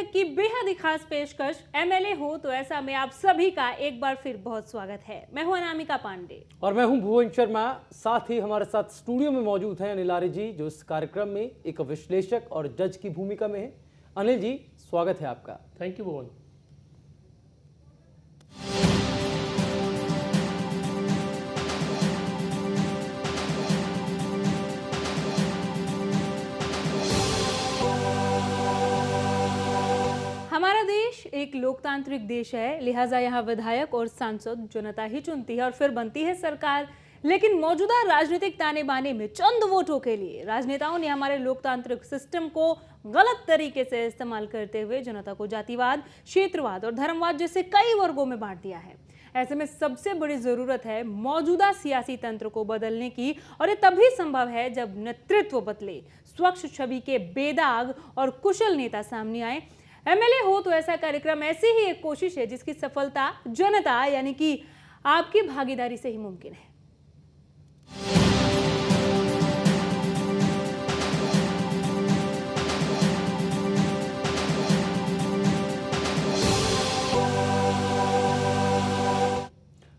की बेहद ही खास पेशकश एमएलए हो तो ऐसा में आप सभी का एक बार फिर बहुत स्वागत है। मैं हूं अनामिका पांडे और मैं हूं भुवन शर्मा। साथ ही हमारे साथ स्टूडियो में मौजूद हैं अनिल आर्य जी, जो इस कार्यक्रम में एक विश्लेषक और जज की भूमिका में है। अनिल जी, स्वागत है आपका। थैंक यू भुवन। हमारा देश एक लोकतांत्रिक देश है, लिहाजा यहाँ विधायक और सांसद जनता ही चुनती है और फिर बनती है सरकार। लेकिन मौजूदा राजनीतिक ताने बाने में चंद वोटों के लिए राजनेताओं ने हमारे लोकतांत्रिक सिस्टम को गलत तरीके से इस्तेमाल करते हुए जनता को जातिवाद, क्षेत्रवाद और धर्मवाद जैसे कई वर्गों में बांट दिया है। ऐसे में सबसे बड़ी जरूरत है मौजूदा सियासी तंत्र को बदलने की, और ये तभी संभव है जब नेतृत्व बदले, स्वच्छ छवि के बेदाग और कुशल नेता सामने आए। एमएलए हो तो ऐसा कार्यक्रम ऐसी ही एक कोशिश है जिसकी सफलता जनता यानी कि आपकी भागीदारी से ही मुमकिन है।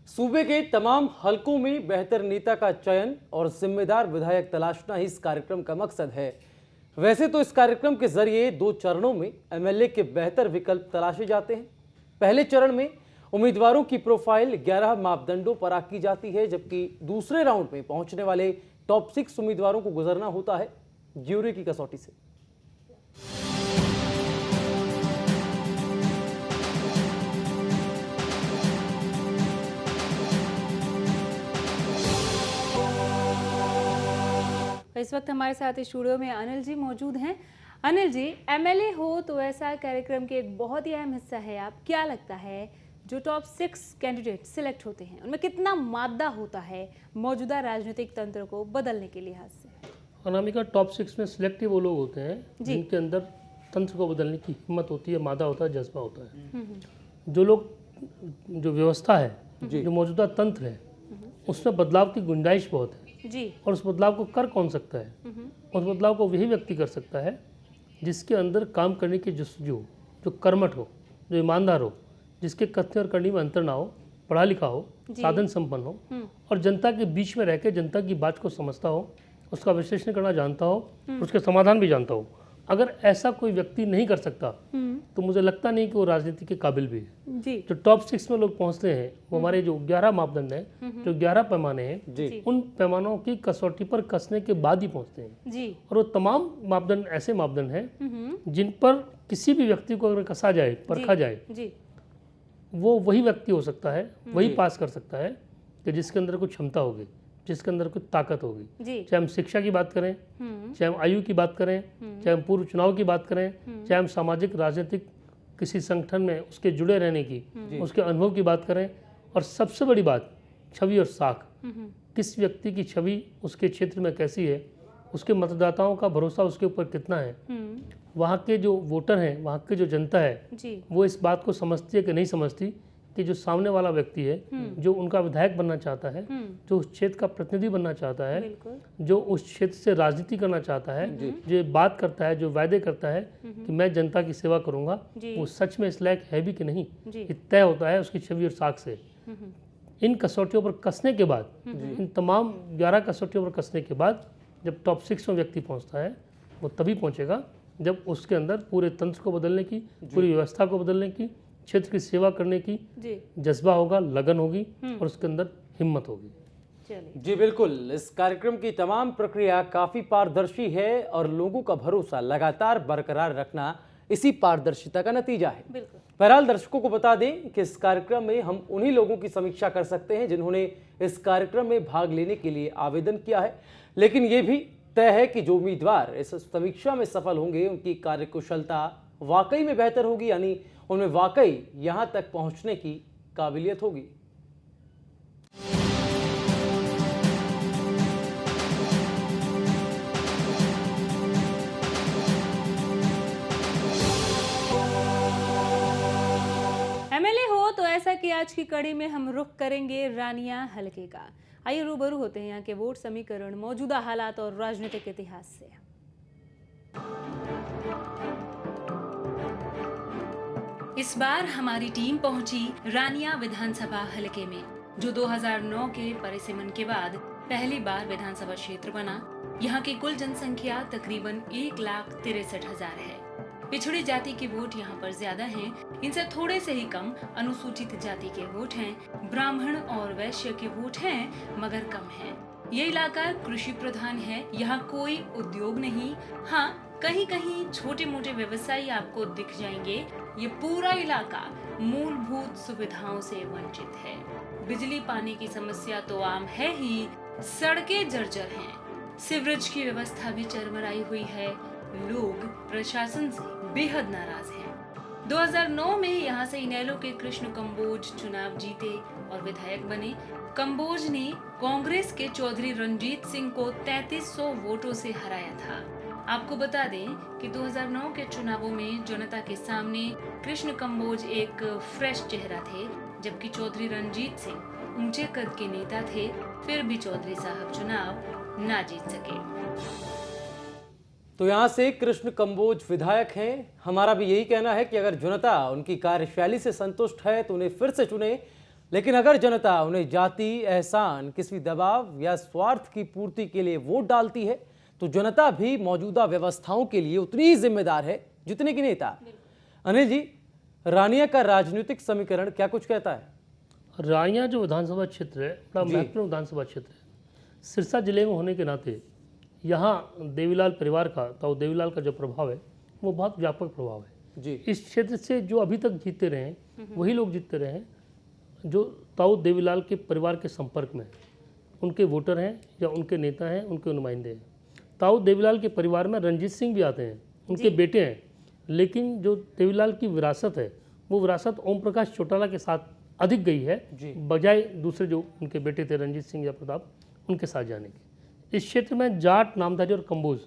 सूबे के तमाम हलकों में बेहतर नेता का चयन और जिम्मेदार विधायक तलाशना ही इस कार्यक्रम का मकसद है। वैसे तो इस कार्यक्रम के जरिए 2 चरणों में एमएलए के बेहतर विकल्प तलाशे जाते हैं। पहले चरण में उम्मीदवारों की प्रोफाइल 11 मापदंडों पर आंकी जाती है, जबकि दूसरे राउंड में पहुंचने वाले टॉप 6 उम्मीदवारों को गुजरना होता है ज्यूरी की कसौटी से। इस वक्त हमारे साथ इस स्टूडियो में अनिल जी मौजूद हैं। अनिल जी, एमएलए हो तो ऐसा कार्यक्रम के एक बहुत ही अहम हिस्सा है आप। क्या लगता है जो टॉप 6 कैंडिडेट सिलेक्ट होते हैं उनमें कितना मादा होता है मौजूदा राजनीतिक तंत्र को बदलने के लिहाज से? अनामिका, टॉप 6 में सिलेक्ट वो लोग होते हैं जिनके अंदर तंत्र को बदलने की हिम्मत होती है, मादा होता है, जज्बा होता है। जो लोग, जो व्यवस्था है, जो मौजूदा तंत्र है, उसमें बदलाव की गुंजाइश बहुत है जी। और उस बदलाव को कर कौन सकता है? उस बदलाव को वही व्यक्ति कर सकता है जिसके अंदर काम करने की जस्तजू हो, जो कर्मठ हो, जो ईमानदार हो, जिसके कथन और करनी में अंतर ना हो, पढ़ा लिखा हो, साधन संपन्न हो और जनता के बीच में रह के जनता की बात को समझता हो, उसका विश्लेषण करना जानता हो, उसके समाधान भी जानता हो। अगर ऐसा कोई व्यक्ति नहीं कर सकता तो मुझे लगता नहीं कि वो राजनीति के काबिल भी है जी। जो टॉप 6 में लोग पहुंचते हैं वो हमारे जो 11 मापदंड हैं, जो 11 पैमाने हैं, उन पैमानों की कसौटी पर कसने के बाद ही पहुंचते हैं जी। और वो तमाम मापदंड ऐसे मापदंड हैं जिन पर किसी भी व्यक्ति को अगर कसा जाए, परखा जाए, जी। वो वही व्यक्ति हो सकता है, वही पास कर सकता है कि जिसके अंदर कुछ क्षमता होगी, जिसके अंदर कुछ ताकत होगी। चाहे हम शिक्षा की बात करें, चाहे हम आयु की बात करें, चाहे हम पूर्व चुनाव की बात करें, चाहे हम सामाजिक राजनीतिक किसी संगठन में उसके जुड़े रहने की, उसके अनुभव की बात करें, और सबसे बड़ी बात छवि और साख। किस व्यक्ति की छवि उसके क्षेत्र में कैसी है, उसके मतदाताओं का भरोसा उसके ऊपर कितना है, वहाँ के जो वोटर हैं, वहाँ की जो जनता है, वो इस बात को समझती है कि नहीं समझती कि जो सामने वाला व्यक्ति है, जो उनका विधायक बनना चाहता है, जो उस क्षेत्र का प्रतिनिधि बनना चाहता है, जो उस क्षेत्र से राजनीति करना चाहता है, जो बात करता है, जो वायदे करता है कि मैं जनता की सेवा करूंगा, वो सच में इस लायक है भी कि नहीं, ये तय होता है उसकी छवि और साख से। इन कसौटियों पर कसने के बाद, इन तमाम 11 कसौटियों पर कसने के बाद जब टॉप 6 में व्यक्ति पहुँचता है, वो तभी पहुँचेगा जब उसके अंदर पूरे तंत्र को बदलने की, पूरी व्यवस्था को बदलने की, क्षेत्र की सेवा करने की जज्बा होगा, लगन होगी और उसके अंदर हिम्मत होगी। जी बिल्कुल, इस कार्यक्रम की तमाम प्रक्रिया काफी पारदर्शी है और लोगों का भरोसा लगातार बरकरार रखना इसी पारदर्शिता का नतीजा है। बहरहाल दर्शकों को बता दें कि इस कार्यक्रम में हम उन्हीं लोगों की समीक्षा कर सकते हैं जिन्होंने इस कार्यक्रम में भाग लेने के लिए आवेदन किया है, लेकिन ये भी तय है कि जो उम्मीदवार इस समीक्षा में सफल होंगे उनकी कार्यकुशलता वाकई में बेहतर होगी, यानी उनमें वाकई यहां तक पहुंचने की काबिलियत होगी। एमएलए हो तो ऐसा कि आज की कड़ी में हम रुख करेंगे रानिया हलके का। आइए रूबरू होते हैं यहाँ के वोट समीकरण, मौजूदा हालात और राजनीतिक इतिहास से। इस बार हमारी टीम पहुंची रानिया विधानसभा हलके में, जो 2009 के परिसीमन के बाद पहली बार विधानसभा क्षेत्र बना। यहाँ की कुल जनसंख्या तकरीबन 1,63,000 है। पिछड़ी जाति के वोट यहाँ पर ज्यादा हैं, इनसे थोड़े से ही कम अनुसूचित जाति के वोट हैं। ब्राह्मण और वैश्य के वोट हैं मगर कम हैं। ये इलाका कृषि प्रधान है, यहाँ कोई उद्योग नहीं। हाँ, कहीं कहीं छोटे मोटे व्यवसायी आपको दिख जाएंगे। ये पूरा इलाका मूलभूत सुविधाओं से वंचित है। बिजली पानी की समस्या तो आम है ही, सड़कें जर्जर हैं, सीवरेज की व्यवस्था भी चरमराई हुई है। लोग प्रशासन से बेहद नाराज हैं। 2009 में यहाँ से इनेलो के कृष्ण कंबोज चुनाव जीते और विधायक बने। कंबोज ने कांग्रेस के चौधरी रंजीत सिंह को 3300 वोटों से हराया था। आपको बता दें कि 2009 के चुनावों में जनता के सामने कृष्ण कंबोज एक फ्रेश चेहरा थे, जबकि चौधरी रंजीत सिंह ऊंचे कद के नेता थे। फिर भी चौधरी साहब चुनाव ना जीत सके। तो यहाँ से कृष्ण कंबोज विधायक हैं। हमारा भी यही कहना है कि अगर जनता उनकी कार्यशैली से संतुष्ट है तो उन्हें फिर से चुने, लेकिन अगर जनता उन्हें जाति, एहसान, किसी दबाव या स्वार्थ की पूर्ति के लिए वोट डालती है तो जनता भी मौजूदा व्यवस्थाओं के लिए उतनी ही जिम्मेदार है जितने की नेता। अनिल जी, रानिया का राजनीतिक समीकरण क्या कुछ कहता है? रानिया जो विधानसभा क्षेत्र है, बड़ा महत्वपूर्ण विधानसभा क्षेत्र है। सिरसा जिले में होने के नाते यहाँ देवीलाल परिवार का, ताऊ देवीलाल का जो प्रभाव है वो बहुत व्यापक प्रभाव है जी। इस क्षेत्र से जो अभी तक जीतते रहे हैं वही लोग जीतते रहे हैं जो ताऊ देवीलाल के परिवार के संपर्क में, उनके वोटर हैं या उनके नेता हैं, उनके नुमाइंदे हैं। ताऊ देवीलाल के परिवार में रंजीत सिंह भी आते हैं, उनके बेटे हैं, लेकिन जो देवीलाल की विरासत है वो विरासत ओम प्रकाश चौटाला के साथ अधिक गई है बजाय दूसरे जो उनके बेटे थे रंजीत सिंह या प्रताप, उनके साथ जाने के। इस क्षेत्र में जाट, नामधारी और कंबोज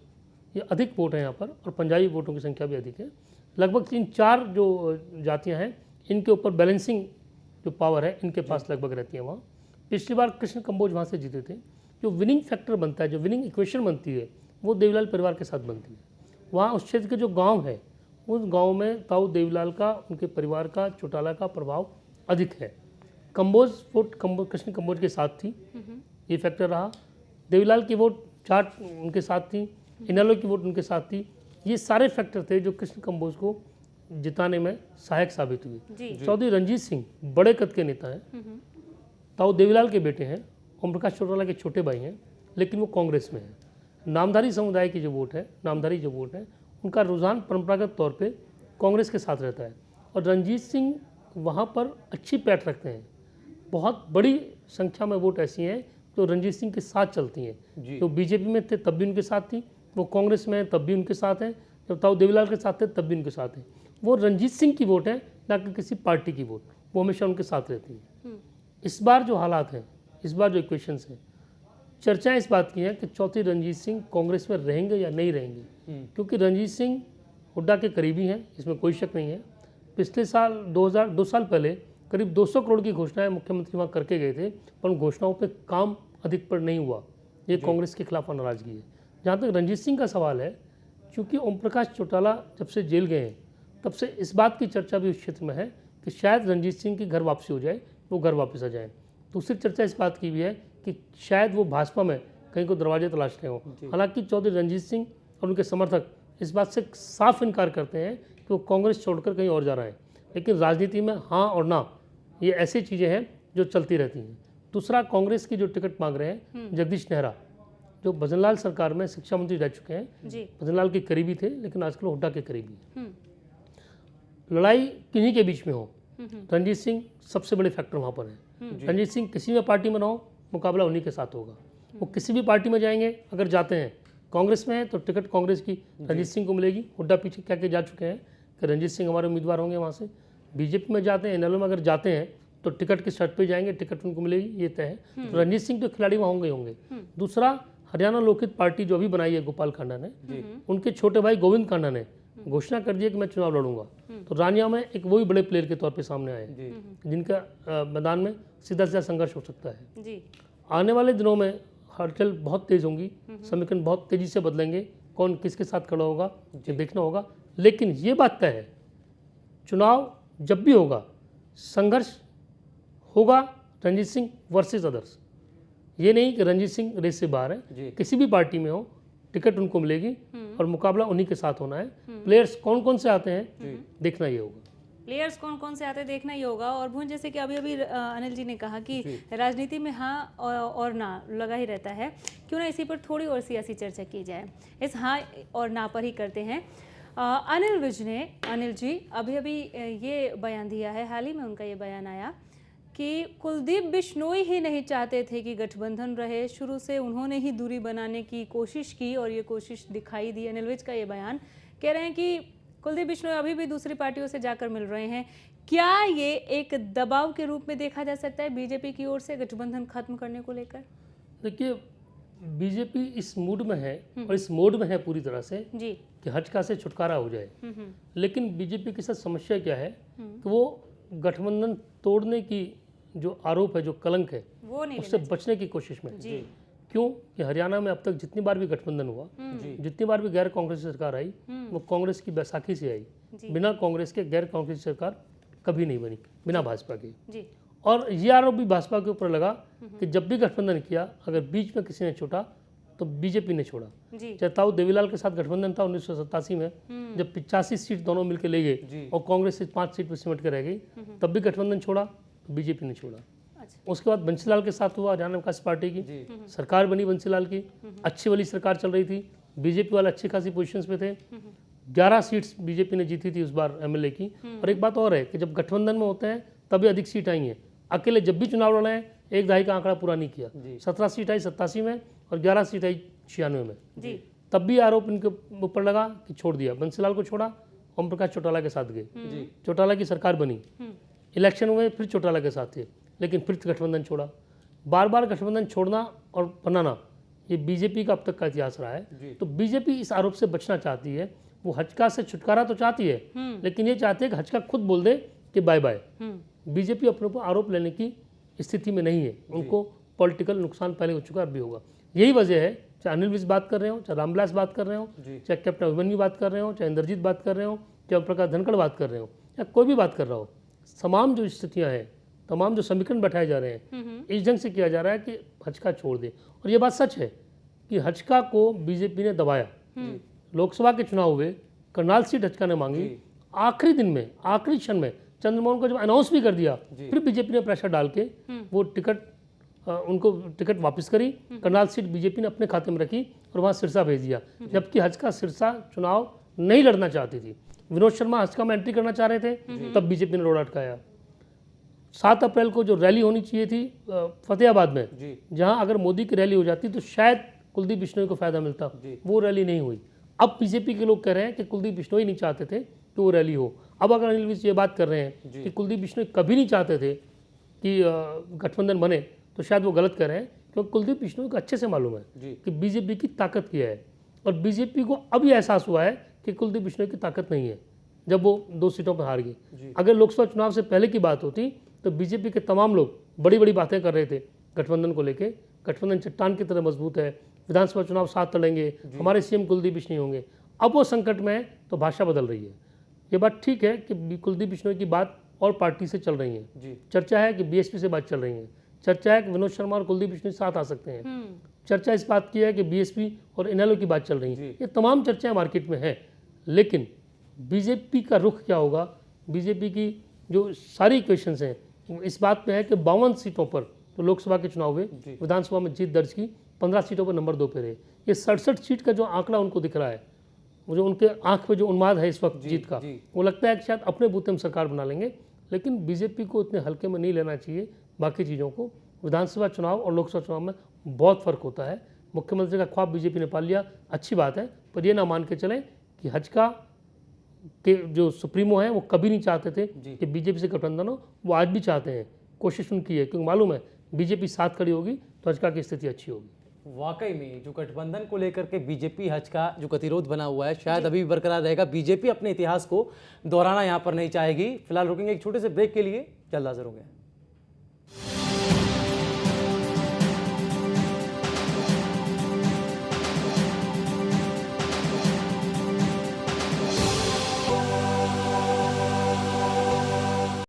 ये अधिक वोट हैं यहाँ पर, और पंजाबी वोटों की संख्या भी अधिक है। लगभग 3-4 जो जातियाँ हैं इनके ऊपर बैलेंसिंग जो पावर है इनके पास लगभग रहती है वहाँ। पिछली बार कृष्ण कंबोज वहाँ से जीते थे। जो विनिंग फैक्टर बनता है, जो विनिंग इक्वेशन बनती है, वो देवीलाल परिवार के साथ बनती है। वहाँ उस क्षेत्र के जो गांव है, उस गांव में ताऊ देवीलाल का, उनके परिवार का, चौटाला का प्रभाव अधिक है। कंबोज वोट कृष्ण कंबोज के साथ थी, ये फैक्टर रहा। देवीलाल की वोट जाट उनके साथ थी, इनेलो की वोट उनके साथ थी। ये सारे फैक्टर थे जो कृष्ण कंबोज को जिताने में सहायक साबित हुए। चौधरी रंजीत सिंह बड़े कद के नेता हैं, ताऊ देवीलाल के बेटे हैं, ओम प्रकाश चौटाला के छोटे भाई हैं, लेकिन वो कांग्रेस में है। नामधारी समुदाय की जो वोट है, नामधारी जो वोट है, उनका रुझान परंपरागत तौर पे कांग्रेस के साथ रहता है, और रंजीत सिंह वहाँ पर अच्छी पैठ रखते हैं। बहुत बड़ी संख्या में वोट ऐसी हैं जो रंजीत सिंह के साथ चलती हैं। जो बीजेपी में थे तब भी उनके साथ थी, वो कांग्रेस में है तब भी उनके साथ हैं, जब ताऊ देवीलाल के साथ थे तब भी उनके साथ हैं। वो रंजीत सिंह की वोट है, ना कि किसी पार्टी की वोट, वो हमेशा उनके साथ रहती है। इस बार जो हालात हैं, इस बार जो इक्वेशंस हैं, चर्चाएं इस बात की हैं कि चौधरी रंजीत सिंह कांग्रेस में रहेंगे या नहीं रहेंगे, क्योंकि रंजीत सिंह हुड्डा के करीबी हैं, इसमें कोई शक नहीं है। पिछले साल 2 साल पहले करीब 200 करोड़ की घोषणाएं मुख्यमंत्री वहाँ करके गए थे, पर उन घोषणाओं पे काम अधिक पर नहीं हुआ। ये कांग्रेस के खिलाफ नाराजगी है। जहाँ तक रंजीत सिंह का सवाल है, चूँकि ओम प्रकाश चौटाला जब से जेल गए हैं तब से इस बात की चर्चा भी उस क्षेत्र में है कि शायद रंजीत सिंह की घर वापसी हो जाए, वो घर वापस आ जाए। दूसरी चर्चा इस बात की भी है कि शायद वो भाजपा में कहीं को दरवाजे तलाश रहे हों। हालांकि चौधरी रंजीत सिंह और उनके समर्थक इस बात से साफ इनकार करते हैं कि वो कांग्रेस छोड़कर कहीं और जा रहे हैं, लेकिन राजनीति में हाँ और ना ये ऐसी चीज़ें हैं जो चलती रहती हैं। दूसरा, कांग्रेस की जो टिकट मांग रहे हैं जगदीश नेहरा, जो भजनलाल सरकार में शिक्षा मंत्री रह चुके हैं, भजनलाल के करीबी थे लेकिन आजकल हुड्डा के करीबी हैं। लड़ाई किन्हीं के बीच में हो, रंजीत सिंह सबसे बड़े फैक्टर वहाँ पर है। रंजीत सिंह किसी भी पार्टी में ना हो, मुकाबला उन्हीं के साथ होगा। वो किसी भी पार्टी में जाएंगे, अगर जाते हैं कांग्रेस में है तो टिकट कांग्रेस की रंजीत सिंह को मिलेगी। हुड्डा पीछे क्या जा चुके हैं कि रंजीत सिंह हमारे उम्मीदवार होंगे वहाँ से। बीजेपी में जाते हैं, इनेलो में अगर जाते हैं तो टिकट की शर्त पे जाएंगे, टिकट उनको मिलेगी, ये तय है। तो रंजीत सिंह तो खिलाड़ी वहाँ होंगे होंगे। दूसरा, हरियाणा लोकहित पार्टी जो अभी बनाई है गोपाल कांडा ने, उनके छोटे भाई गोविंद कांडा ने घोषणा कर दी है कि मैं चुनाव लड़ूंगा। तो रानिया में एक वही बड़े प्लेयर के तौर पे सामने आए जिनका मैदान में सीधा सीधा संघर्ष हो सकता है। आने वाले दिनों में हलचल बहुत तेज होंगी, समीकरण बहुत तेजी से बदलेंगे, कौन किसके साथ खड़ा होगा ये देखना होगा। लेकिन ये बात तय है, चुनाव जब भी होगा संघर्ष होगा रणजीत सिंह वर्सेस अदर्स। ये नहीं कि रणजीत सिंह रेस से बाहर है, किसी भी पार्टी में हो टिकट उनको मिलेगी और मुकाबला उन्हीं के साथ होना है। प्लेयर्स कौन कौन से आते हैं देखना ये होगा। प्लेयर्स कौन कौन से आते देखना ही होगा। और भुवन, जैसे कि अभी अभी अनिल जी ने कहा कि राजनीति में हाँ और ना लगा ही रहता है, क्यों ना इसी पर थोड़ी और सियासी चर्चा की जाए। इस हाँ और ना पर ही करते हैं। अनिल जी अभी अभी ये बयान दिया है, हाल ही में उनका ये बयान आया कि कुलदीप बिश्नोई ही नहीं चाहते थे कि गठबंधन रहे, शुरू से उन्होंने ही दूरी बनाने की कोशिश की और ये कोशिश दिखाई दी। अनिल विज का ये बयान कह रहे हैं कि कुलदीप बिश्नोई अभी भी दूसरी पार्टियों से जाकर मिल रहे हैं। क्या ये एक दबाव के रूप में देखा जा सकता है बीजेपी की ओर से गठबंधन खत्म करने को लेकर? देखिए, बीजेपी इस मूड में है और इस मोड में है पूरी तरह से जी कि हचका से छुटकारा हो जाए। लेकिन बीजेपी के साथ समस्या क्या है कि वो गठबंधन तोड़ने की जो आरोप है, जो कलंक है, वो नहीं उससे बचने की कोशिश में। क्यों कि हरियाणा में अब तक जितनी बार भी गठबंधन हुआ, जितनी बार भी गैर कांग्रेसी सरकार आई, वो कांग्रेस की बैसाखी से आई। बिना कांग्रेस के गैर कांग्रेसी सरकार कभी नहीं बनी, बिना भाजपा के। और ये आरोप भी भाजपा के ऊपर लगा कि जब भी गठबंधन किया, अगर बीच में किसी ने छोड़ा तो बीजेपी ने छोड़ा। चाहे ताऊ देवीलाल के साथ गठबंधन था 1987 में, जब 85 सीट दोनों मिलकर ले गए और कांग्रेस से 5 सीट पर सिमट के रह गई, तब भी गठबंधन छोड़ा, तो बीजेपी ने छोड़ा। उसके बाद बंसीलाल के साथ हुआ, हरियाणा विकास पार्टी की सरकार बनी, बंसीलाल की अच्छी वाली सरकार चल रही थी, बीजेपी वाले अच्छी खासी पोजीशंस पे थे। 11 सीट्स बीजेपी ने जीती थी उस बार एमएलए की। और एक बात और है कि जब गठबंधन में होते हैं तभी अधिक सीट आई हैं। अकेले जब भी चुनाव लड़े हैं एक दहाई का आंकड़ा पूरा नहीं किया। 17 सीट आई 87 में और 11 सीट आई 96 में। तब भी आरोप इनके ऊपर लगा कि छोड़ दिया, बंसीलाल को छोड़ा, ओम प्रकाश चौटाला के साथ गए, चौटाला की सरकार बनी, इलेक्शन हुए फिर चौटाला के साथ थे, लेकिन फिर गठबंधन छोड़ा। बार बार गठबंधन छोड़ना और बनाना ये बीजेपी का अब तक का इतिहास रहा है। तो बीजेपी इस आरोप से बचना चाहती है। वो हचका से छुटकारा तो चाहती है, लेकिन ये चाहती है कि हचका खुद बोल दे कि बाय बाय। बीजेपी अपने ऊपर आरोप लेने की स्थिति में नहीं है, उनको पॉलिटिकल नुकसान पहले हो चुका, अब भी होगा। यही वजह है, चाहे अनिल विज बात कर रहे हो, चाहे रामविलास बात कर रहे हो, चाहे कैप्टन अभिमन्यु बात कर रहे हो, चाहे इंद्रजीत बात कर रहे हो, चाहे प्रकाश धनखड़ बात कर रहे हो, या कोई भी बात कर रहा हो, तमाम जो स्थितियां हैं, तमाम जो समीकरण बैठाए जा रहे हैं, इस ढंग से किया जा रहा है कि हचका छोड़ दे। और ये बात सच है कि हचका को बीजेपी ने दबाया। लोकसभा के चुनाव हुए, करनाल सीट हचका ने मांगी, आखिरी दिन में, आखिरी क्षण में चंद्रमोहन को जब अनाउंस भी कर दिया, फिर बीजेपी ने प्रेशर डाल के वो उनको टिकट वापस करी। करनाल सीट बीजेपी ने अपने खाते में रखी और वहाँ सिरसा भेज दिया, जबकि हचका सिरसा चुनाव नहीं लड़ना चाहती थी। विनोद शर्मा हचका में एंट्री करना चाह रहे थे, तब बीजेपी ने रोड अटकाया। 7 अप्रैल को जो रैली होनी चाहिए थी फतेहाबाद में, जहां अगर मोदी की रैली हो जाती तो शायद कुलदीप बिश्नोई को फायदा मिलता, वो रैली नहीं हुई। अब बीजेपी के लोग कह रहे हैं कि कुलदीप बिश्नोई नहीं चाहते थे कि वो रैली हो। अब अगर अनिल विज ये बात कर रहे हैं कि कुलदीप बिश्नोई कभी नहीं चाहते थे कि गठबंधन बने, तो शायद वो गलत कर रहे हैं, क्योंकि कुलदीप बिश्नोई को अच्छे से मालूम है कि बीजेपी की ताकत क्या है। और बीजेपी को अब ये एहसास हुआ है कि कुलदीप बिश्नोई की ताकत नहीं है, जब वो 2 सीटों पर हार गई। अगर लोकसभा चुनाव से पहले की बात होती तो बीजेपी के तमाम लोग बड़ी बड़ी बातें कर रहे थे गठबंधन को लेके। गठबंधन चट्टान की तरह मजबूत है, विधानसभा चुनाव साथ लड़ेंगे, हमारे सीएम कुलदीप बिश्नोई होंगे। अब वो संकट में है तो भाषा बदल रही है। ये बात ठीक है कि कुलदीप बिश्नोई की बात और पार्टी से चल रही है, चर्चा है कि बीएसपी से बात चल रही है, चर्चा है कि विनोद शर्मा और कुलदीप बिश्नोई साथ आ सकते हैं, चर्चा इस बात की है कि बीएसपी और इनेलो की बात चल रही है। ये तमाम चर्चाएं मार्केट में है, लेकिन बीजेपी का रुख क्या होगा, बीजेपी की जो सारी क्वेश्चंस हैं इस बात पे है कि 52 सीटों पर तो लोकसभा के चुनाव हुए, विधानसभा में जीत दर्ज की, 15 सीटों पर नंबर 2 पे रहे। ये 67 सीट का जो आंकड़ा उनको दिख रहा है, मुझे उनके आंख पे जो उन्माद है इस वक्त जीत का, वो लगता है कि शायद अपने बूते में सरकार बना लेंगे। लेकिन बीजेपी को इतने हल्के में नहीं लेना चाहिए बाकी चीज़ों को। विधानसभा चुनाव और लोकसभा चुनाव में बहुत फर्क होता है। मुख्यमंत्री का ख्वाब बीजेपी ने पाल लिया, अच्छी बात है, पर ये ना मान के चलें कि हचका के जो सुप्रीमो हैं वो कभी नहीं चाहते थे कि बीजेपी से गठबंधन हो। वो आज भी चाहते हैं, कोशिश उनकी है, क्योंकि मालूम है बीजेपी साथ खड़ी होगी तो हचका की स्थिति अच्छी होगी। वाकई में जो गठबंधन को लेकर के बीजेपी हचका जो गतिरोध बना हुआ है शायद अभी भी बरकरार रहेगा। बीजेपी अपने इतिहास को दोहराना यहाँ पर नहीं चाहेगी। फिलहाल रुकेंगे एक छोटे से ब्रेक के लिए, जल्द हाजिर होंगे।